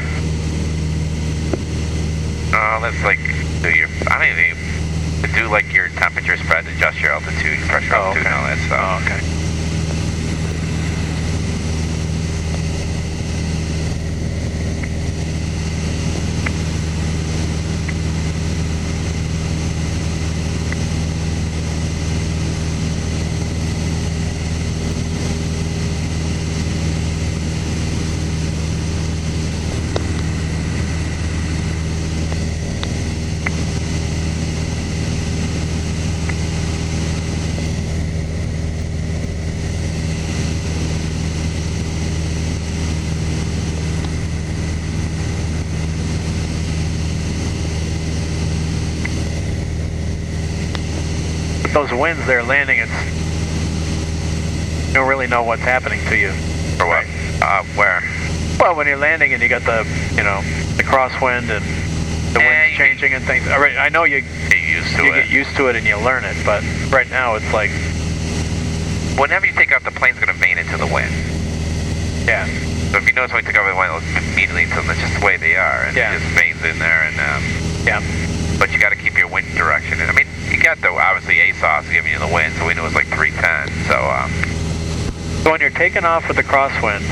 Oh, that's like I don't even to do like your temperature spread, adjust your altitude, pressure altitude, and all that stuff. Oh, okay. Those winds they're landing, you don't really know what's happening to you. For what? Where? Well, when you're landing and you got the, the crosswind and the wind's changing and things. All right, I know you Get used to it. get used to it and you learn it, but right now it's like, Whenever you take off, the plane's going to vane into the wind. yeah, So if you notice when you take off, the wind will immediately into that's just the way they are, and Yeah. it just vanes in there. And yeah. but you got to keep your wind direction. And I mean, you got the obviously ASOS giving you the wind, so we knew it was like 310. So So when you're taking off with the crosswind,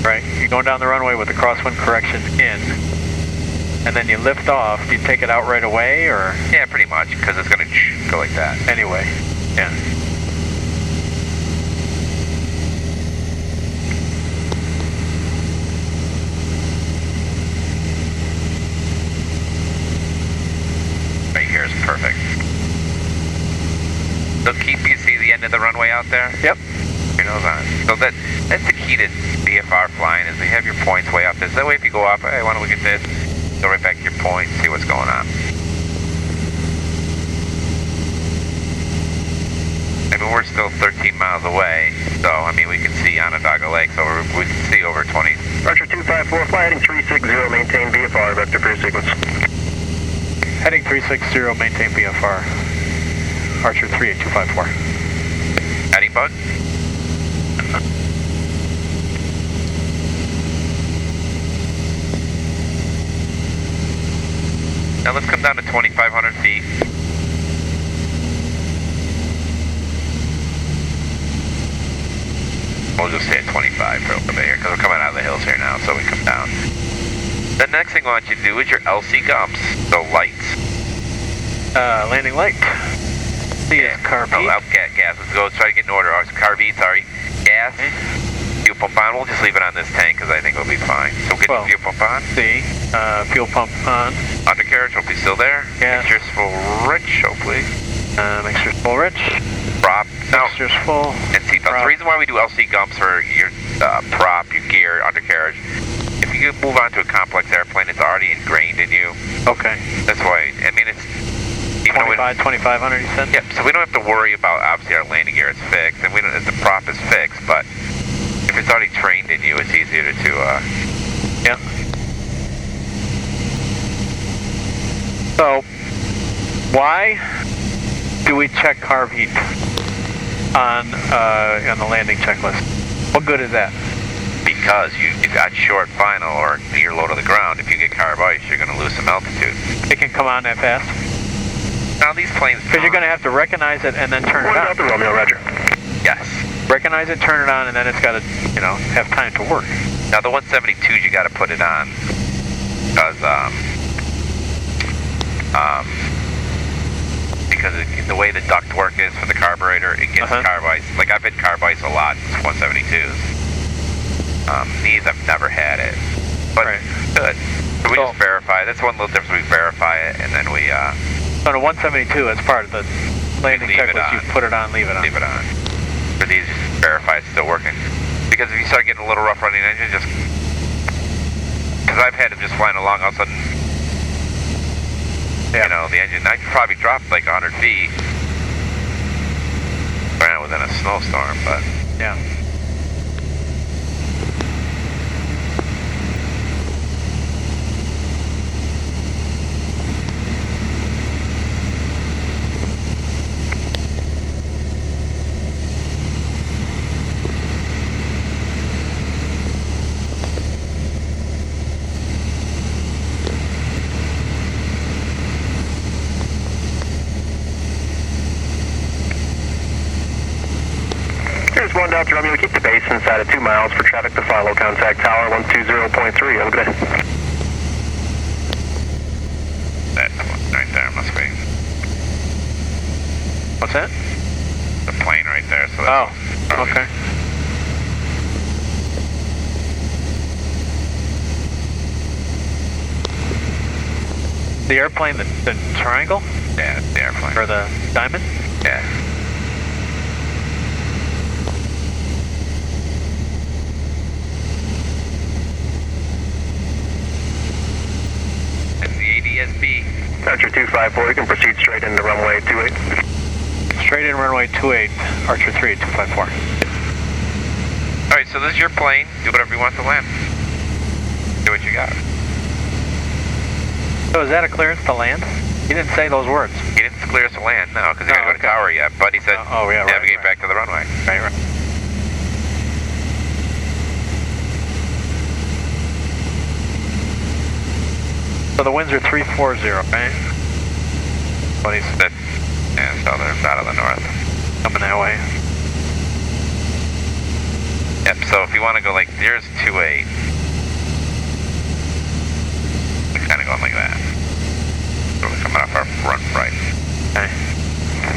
right, you're going down the runway with the crosswind correction in, and then you lift off, do you take it out right away, or yeah, pretty much, because it's going to go like that. anyway? Yeah. Right here is perfect. So keep, you see the end of the runway out there? Yep. Your nose on it. So that's the key to VFR flying, is they have your points way up there. So that way if you go up, hey, why don't we get this? Go right back to your points, see what's going on. I mean, we're still 13 miles away, so, I mean, we can see Onondaga Lake, so we can see over 20. Archer 254, fly heading 360, maintain VFR, vector cruise sequence. Heading 360, maintain VFR. Archer 38254. Heading bug? Now let's come down to 2,500 feet. We'll just say 25 for a little bit here, because we're coming out of the hills here now, so we come down. The next thing I want you to do is your LC gumps, so lights. Landing light. See, it's carb heat. Gas. Let's go. Let's try to get in order. Oh, carb heat, sorry. Gas. Fuel pump on. We'll just leave it on this tank because I think it'll be fine. So get the fuel pump on. C. Fuel pump on. Undercarriage, hopefully still there. Gas. Mixture's full rich, hopefully. Mixture's full rich. Prop. No. Mixture's full. And seatbelts. The reason why we do LC gumps for your prop, your gear, undercarriage, if you move on to a complex airplane, it's already ingrained in you. Okay. That's why, I mean, it's... 2,500 you said? Yep, so we don't have to worry about, obviously, our landing gear is fixed, and we don't, the prop is fixed, but if it's already trained in you, it's easier to Yeah. So, why do we check carb heat on the landing checklist? What good is that? because you got short final or you're low to the ground. If you get carb ice, you're going to lose some altitude. It can come on that fast? Now these planes... Because you're going to have to recognize it and then turn it on. the Romeo, Roger. Yes. Recognize it, turn it on, and then it's got to, you know, have time to work. Now the 172s, you got to put it on because the way the duct work is for the carburetor, it gets carb ice. Like I've hit carb ice a lot, 172s. These I've never had it, but good. So we just verify. That's one little difference. We verify it, and then we. On a 172, as part of the landing checklist, you put it on, leave it on. Leave it on. For these, just verify it's still working. Because if you start getting a little rough running engine, just because I've had it just flying along, all of a sudden, you know, the engine. I probably dropped like 100 feet. Ran within a snowstorm, but yeah. Here's 1 Delta Romeo. Keep the base inside of 2 miles for traffic to follow. Contact tower 120.3. Have a good day. that one right there must be What's that? the plane right there. So that's Okay. The airplane, the triangle? Yeah, the airplane. Or the diamond? Yeah. And the ADS-B. Archer 254, you can proceed straight into runway 28. Straight in runway 28, Archer 3 at 254. Alright, so this is your plane. Do whatever you want to land. Do what you got. So is that a clearance to land? He didn't say those words. He didn't clear us to land, no, because he got to go to tower yet. But he said, navigate back to the runway. Right. So the winds are 340, right? What he said. Yeah, so they're out of the north. Coming that way. Yep, so if you want to go like, there's 28. We're kind of going like that. So we're coming off our front right. Okay.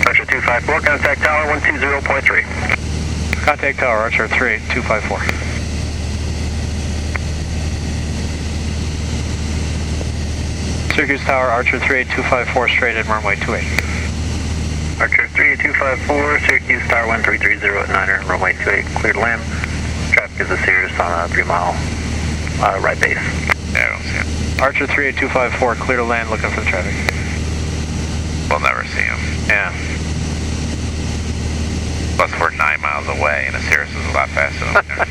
Archer 254, contact tower 120.3. Contact tower, Archer 3 at 254. Syracuse Tower, Archer 3 at 254, straight in runway 28. Archer 3 at 254, Syracuse Tower 1330 at 9er, runway 28, cleared land. Traffic is a Cirrus on a 3 mile right base. Yeah, I don't see him. Archer 3 at 254, clear to land, looking for the traffic. We'll never see him. Yeah. Plus we're 9 miles away, and a Cirrus is a lot faster than there.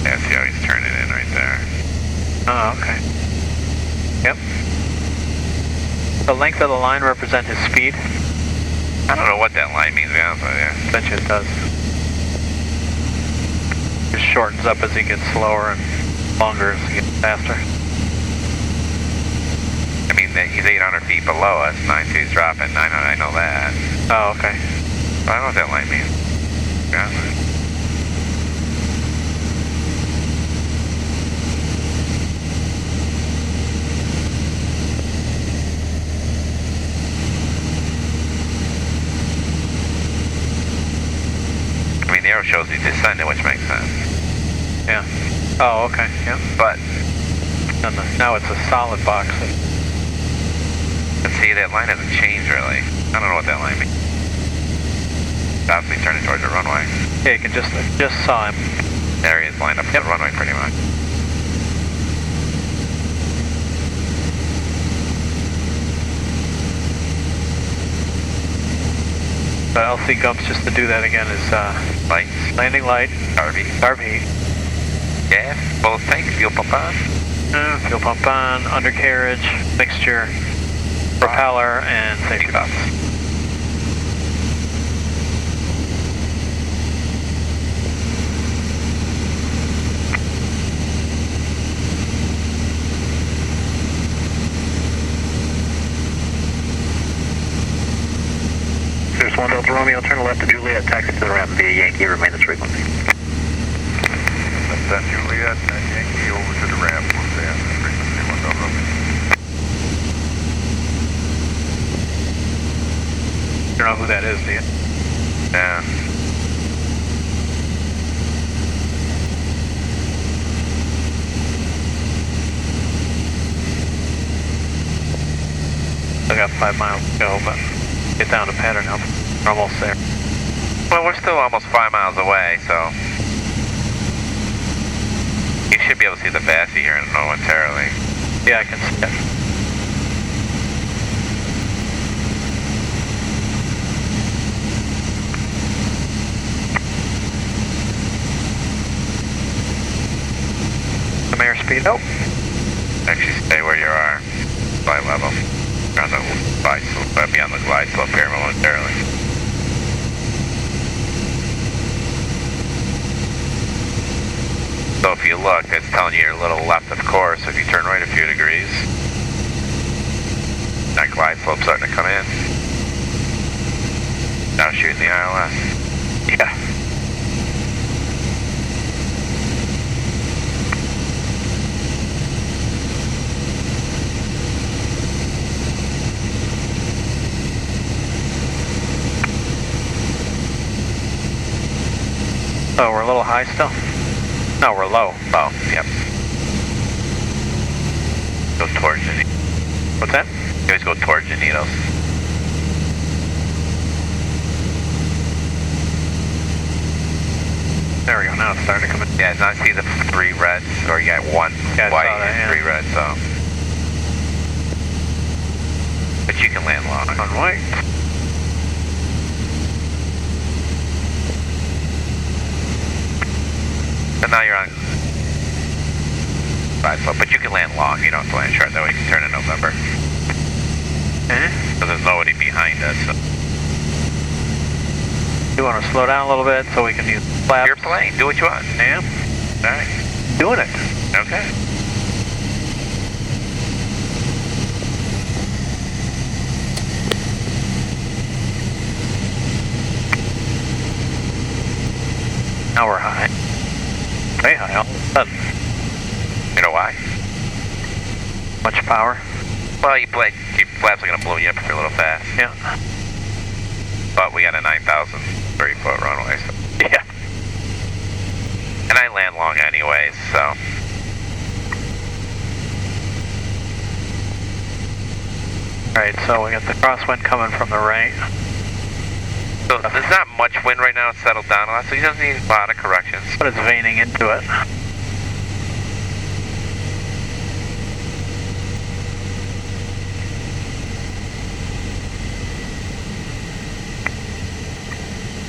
Yeah, see how he's turning in right there. Oh, okay. Yep. The length of the line represent his speed. I don't know what that line means, to be honest with you. Bet you it does. It shortens up as he gets slower and longer as he gets faster. I mean, he's 800 feet below us. 92's dropping. I know that. Oh, okay. I don't know what that line means. Yeah. I mean, the arrow shows he's descending, which makes sense. Yeah. Oh, okay. Yep. But And now it's a solid box. see, that line hasn't changed really. I don't know what that line means. Obviously turning towards the runway. Yeah, you can just saw him. There he is lined up at the runway pretty much. The LC Gumps, just to do that again, is Lights, landing light, RV, carb heat, gas, full tank, fuel pump on. fuel pump on, undercarriage, mixture, propeller, and safety valves. There's 1 Delta Romeo, turn left to Juliet, taxi to the ramp via Yankee, remain this frequency. Left on Juliet and Yankee over to the ramp. We'll stay on this frequency 1 Delta Romeo. You don't know who that is, do you? Yeah. I got 5 miles to go, but get down to pattern now. We're almost there. Well, we're still almost 5 miles away, so you should be able to see the Vassy here momentarily. Yeah, I can see it. Some airspeed. Oh, Actually, stay where you are. Flight level. You're on the glide slope, be on the glide slope here momentarily. So if you look, it's telling you you're a little left of course. If you turn right a few degrees, that glide slope's starting to come in. Now shooting the ILS. yeah. Oh, we're a little high still? No, we're low. Oh, yep. Go towards the needles. What's that? You always go towards the needles. There we go. Now it's starting to come in. Yeah, now I see the 3 reds, or you got 1 Yeah, I white saw that, and yeah. 3 reds, so. But you can land long. On white. So now you're on glide slope, but you can land long. You don't have to land short. That way you can turn in November. So there's nobody behind us. So You want to slow down a little bit so we can use flaps? your plane. Do what you want. Yeah, All right. doing it. Okay. Now we're high. Way high all of a sudden. You know why? Much power. Well, your flaps are going to blow you up if you're a little fast. Yeah. But we got a 9,030-foot runway. So. Yeah. And I land long anyways, so. Alright, so we got the crosswind coming from the right. So there's not much wind right now. It's settled down a lot, so he doesn't need a lot of corrections. But it's veining into it.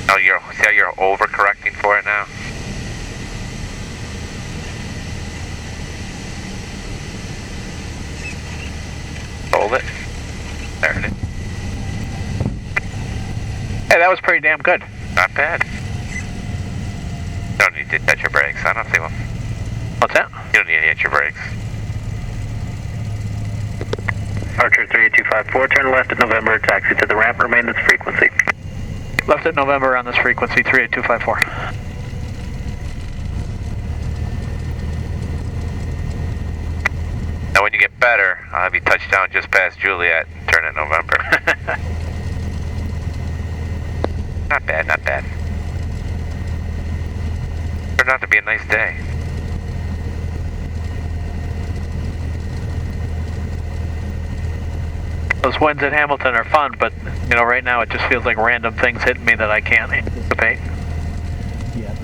Oh, see how you're over-correcting for it now? Hold it. There it is. Hey, that was pretty damn good. Not bad. You don't need to touch your brakes. I don't see one. What's that? You don't need to hit your brakes. Archer 38254, turn left at November, taxi to the ramp, remain this frequency. Left at November on this frequency, 38254. Now when you get better, I'll have you touch down just past Juliet and turn it November. Not bad, not bad. Turned out to be a nice day. Those wins at Hamilton are fun, but you know, right now it just feels like random things hitting me that I can't anticipate. Yep.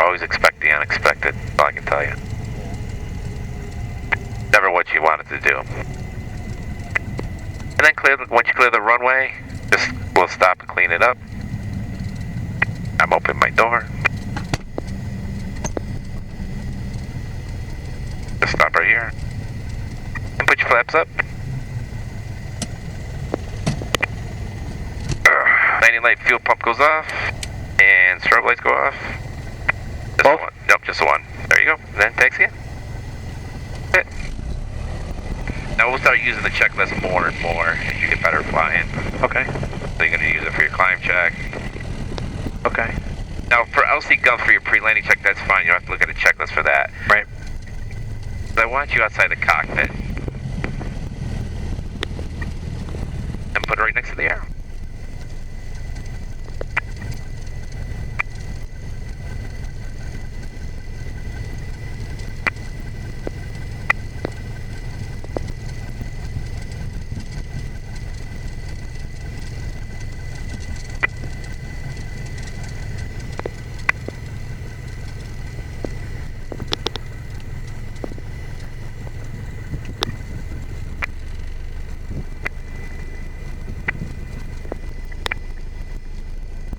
Always expect the unexpected, all I can tell you. Never what you wanted to do. And then once you clear the runway, we'll stop and clean it up. I'm opening my door. Just stop right here. And put your flaps up. Landing light fuel pump goes off. And strobe lights go off. Just Both? the one. Nope, just the one. There you go. Then taxi it. That's it. Now we'll start using the checklist more and more as you get better flying. Okay. So you're going to use it for your climb check. Okay. Now for LC Gulf for your pre-landing check, that's fine. You don't have to look at a checklist for that. Right. But I want you outside the cockpit. And put it right next to the arrow.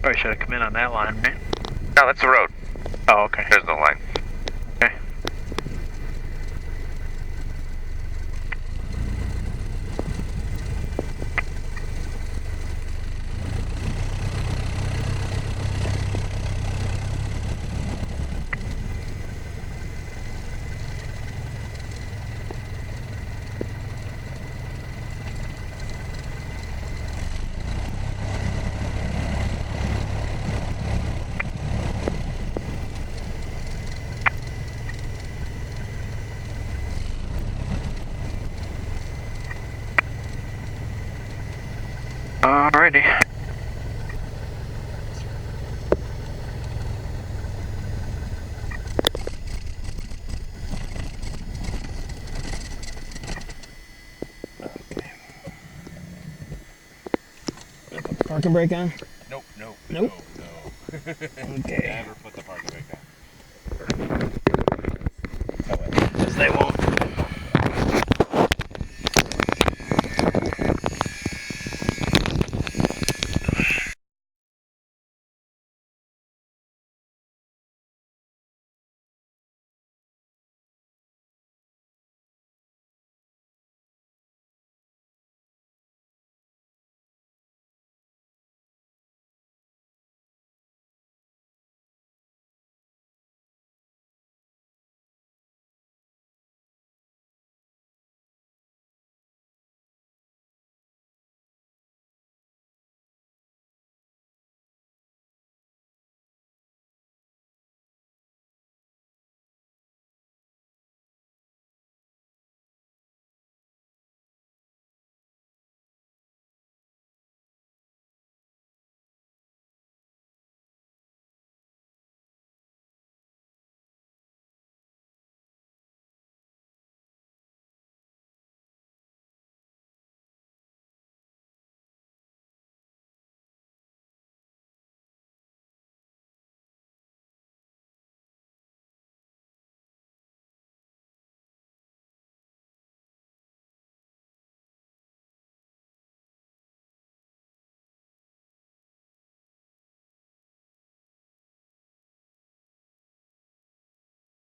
Probably should have come in on that line, right? No, that's the road. Oh, okay. There's no line. Okay. Alrighty. Parking brake on? Nope, nope, Nope. no, no. Okay. Never